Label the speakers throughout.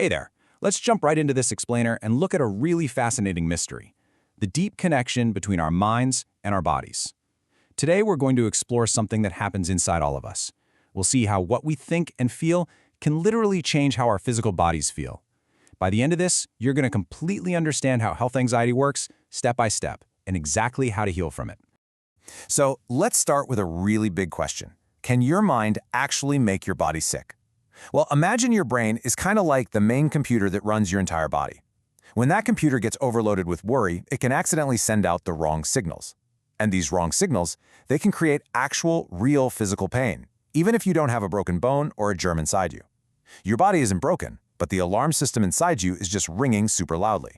Speaker 1: Hey there, let's jump right into this explainer and look at a really fascinating mystery, the deep connection between our minds and our bodies. Today we're going to explore something that happens inside all of us. We'll see how what we think and feel can literally change how our physical bodies feel. By the end of this, you're going to completely understand how health anxiety works, step by step, and exactly how to heal from it.
Speaker 2: So let's start with a really big question. Can your mind actually make your body sick? Well, imagine your brain is kind of like the main computer that runs your entire body. When that computer gets overloaded with worry, it can accidentally send out the wrong signals. And these wrong signals, they can create actual, real physical pain, even if you don't have a broken bone or a germ inside you. Your body isn't broken, but the alarm system inside you is just ringing super loudly.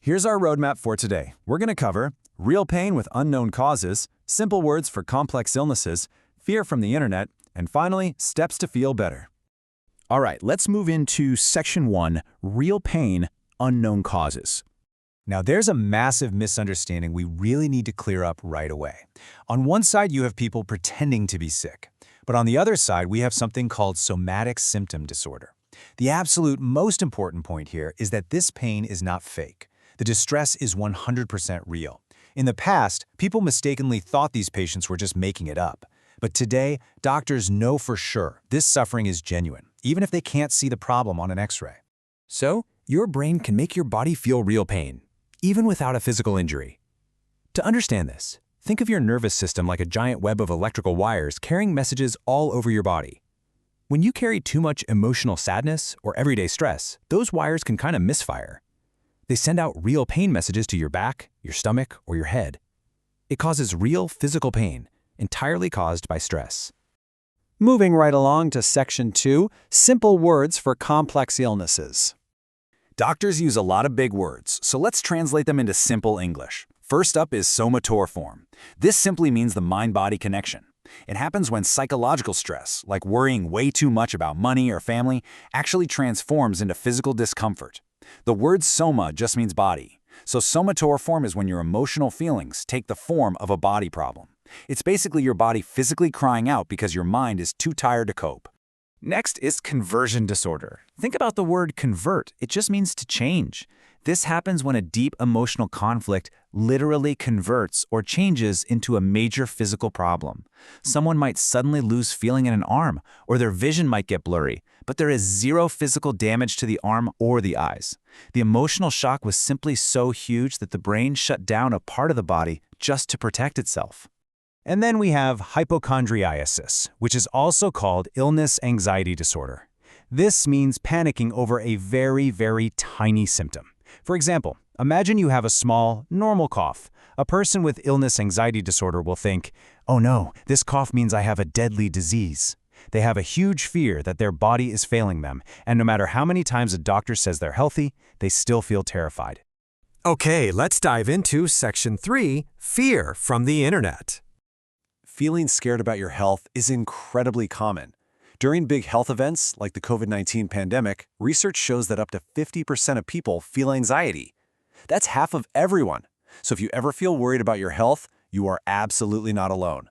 Speaker 3: Here's our roadmap for today. We're going to cover real pain with unknown causes, simple words for complex illnesses, fear from the internet, and finally, steps to feel better. All right, let's move into Section 1, Real Pain, Unknown Causes.
Speaker 1: Now, there's a massive misunderstanding we really need to clear up right away. On one side, you have people pretending to be sick. But on the other side, we have something called somatic symptom disorder. The absolute most important point here is that this pain is not fake. The distress is 100% real. In the past, people mistakenly thought these patients were just making it up. But today, doctors know for sure this suffering is genuine, even if they can't see the problem on an X-ray.
Speaker 4: So, your brain can make your body feel real pain, even without a physical injury. To understand this, think of your nervous system like a giant web of electrical wires carrying messages all over your body. When you carry too much emotional sadness or everyday stress, those wires can kind of misfire. They send out real pain messages to your back, your stomach, or your head. It causes real physical pain, entirely caused by stress.
Speaker 3: Moving right along to Section 2, Simple Words for Complex Illnesses.
Speaker 1: Doctors use a lot of big words, so let's translate them into simple English. First up is somator form. This simply means the mind-body connection. It happens when psychological stress, like worrying way too much about money or family, actually transforms into physical discomfort. The word soma just means body. So somator form is when your emotional feelings take the form of a body problem. It's basically your body physically crying out because your mind is too tired to cope.
Speaker 4: Next is conversion disorder. Think about the word convert. It just means to change. This happens when a deep emotional conflict literally converts or changes into a major physical problem. Someone might suddenly lose feeling in an arm, or their vision might get blurry, but there is zero physical damage to the arm or the eyes. The emotional shock was simply so huge that the brain shut down a part of the body just to protect itself.
Speaker 3: And then we have hypochondriasis, which is also called illness anxiety disorder. This means panicking over a very, very tiny symptom. For example, imagine you have a small, normal cough. A person with illness anxiety disorder will think, "Oh no, this cough means I have a deadly disease." They have a huge fear that their body is failing them, and no matter how many times a doctor says they're healthy, they still feel terrified.
Speaker 5: Okay, let's dive into Section 3, Fear from the Internet.
Speaker 2: Feeling scared about your health is incredibly common. During big health events like the COVID-19 pandemic, research shows that up to 50% of people feel anxiety. That's half of everyone. So if you ever feel worried about your health, you are absolutely not alone.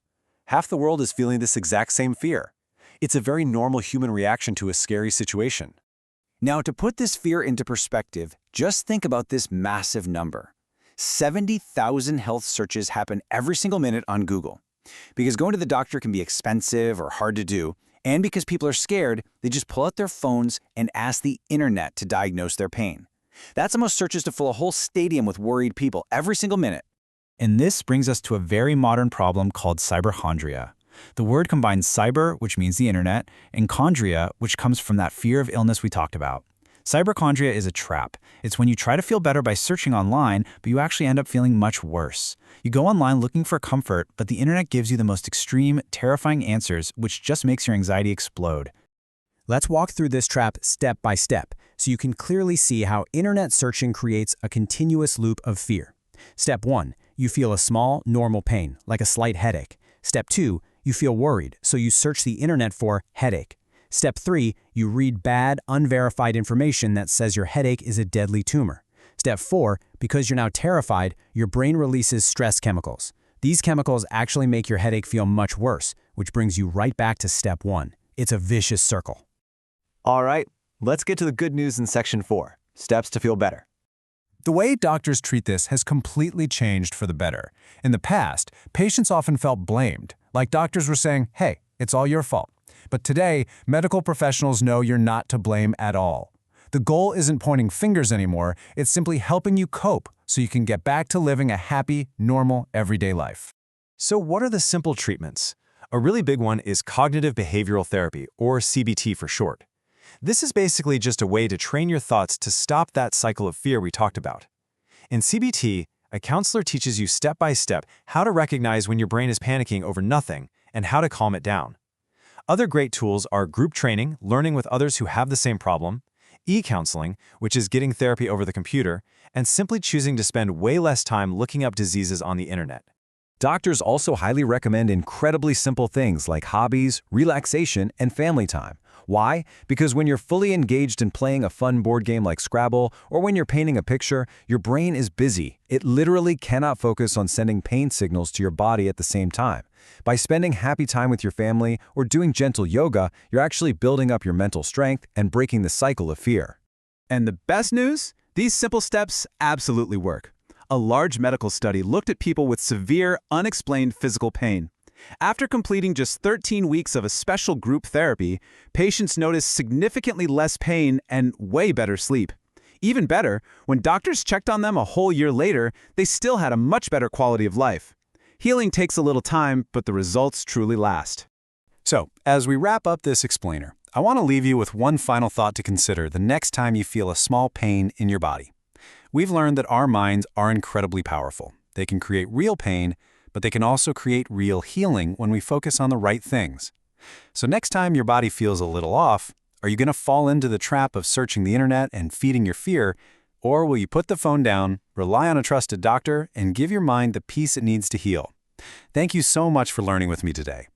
Speaker 2: Half the world is feeling this exact same fear. It's a very normal human reaction to a scary situation.
Speaker 1: Now, to put this fear into perspective, just think about this massive number. 70,000 health searches happen every single minute on Google. Because going to the doctor can be expensive or hard to do, and because people are scared, they just pull out their phones and ask the internet to diagnose their pain. That's almost searches to fill a whole stadium with worried people every single minute.
Speaker 4: And this brings us to a very modern problem called cyberchondria. The word combines cyber, which means the internet, and chondria, which comes from that fear of illness we talked about. Cyberchondria is a trap. It's when you try to feel better by searching online, but you actually end up feeling much worse. You go online looking for comfort, but the internet gives you the most extreme, terrifying answers, which just makes your anxiety explode.
Speaker 3: Let's walk through this trap step by step, so you can clearly see how internet searching creates a continuous loop of fear. Step 1, you feel a small, normal pain, like a slight headache. Step 2, you feel worried, so you search the internet for headache. Step 3, you read bad, unverified information that says your headache is a deadly tumor. Step 4, because you're now terrified, your brain releases stress chemicals. These chemicals actually make your headache feel much worse, which brings you right back to Step 1. It's a vicious circle.
Speaker 6: All right, Let's get to the good news in Section 4, steps to feel better.
Speaker 2: The way doctors treat this has completely changed for the better. In the past, patients often felt blamed, like doctors were saying, hey, it's all your fault. But today, medical professionals know you're not to blame at all. The goal isn't pointing fingers anymore, it's simply helping you cope so you can get back to living a happy, normal, everyday life.
Speaker 1: So what are the simple treatments? A really big one is cognitive behavioral therapy, or CBT for short. This is basically just a way to train your thoughts to stop that cycle of fear we talked about. In CBT, a counselor teaches you step by step how to recognize when your brain is panicking over nothing and how to calm it down. Other great tools are group training, learning with others who have the same problem, e-counseling, which is getting therapy over the computer, and simply choosing to spend way less time looking up diseases on the internet.
Speaker 2: Doctors also highly recommend incredibly simple things like hobbies, relaxation, and family time. Why? Because when you're fully engaged in playing a fun board game like Scrabble, or when you're painting a picture, your brain is busy. It literally cannot focus on sending pain signals to your body at the same time. By spending happy time with your family or doing gentle yoga, you're actually building up your mental strength and breaking the cycle of fear.
Speaker 3: And the best news? These simple steps absolutely work. A large medical study looked at people with severe, unexplained physical pain. After completing just 13 weeks of a special group therapy, patients noticed significantly less pain and way better sleep. Even better, when doctors checked on them a whole year later, they still had a much better quality of life. Healing takes a little time, but the results truly last.
Speaker 1: So, as we wrap up this explainer, I want to leave you with one final thought to consider the next time you feel a small pain in your body. We've learned that our minds are incredibly powerful. They can create real pain, but they can also create real healing when we focus on the right things. So next time your body feels a little off, are you going to fall into the trap of searching the internet and feeding your fear, or will you put the phone down, rely on a trusted doctor, and give your mind the peace it needs to heal? Thank you so much for learning with me today.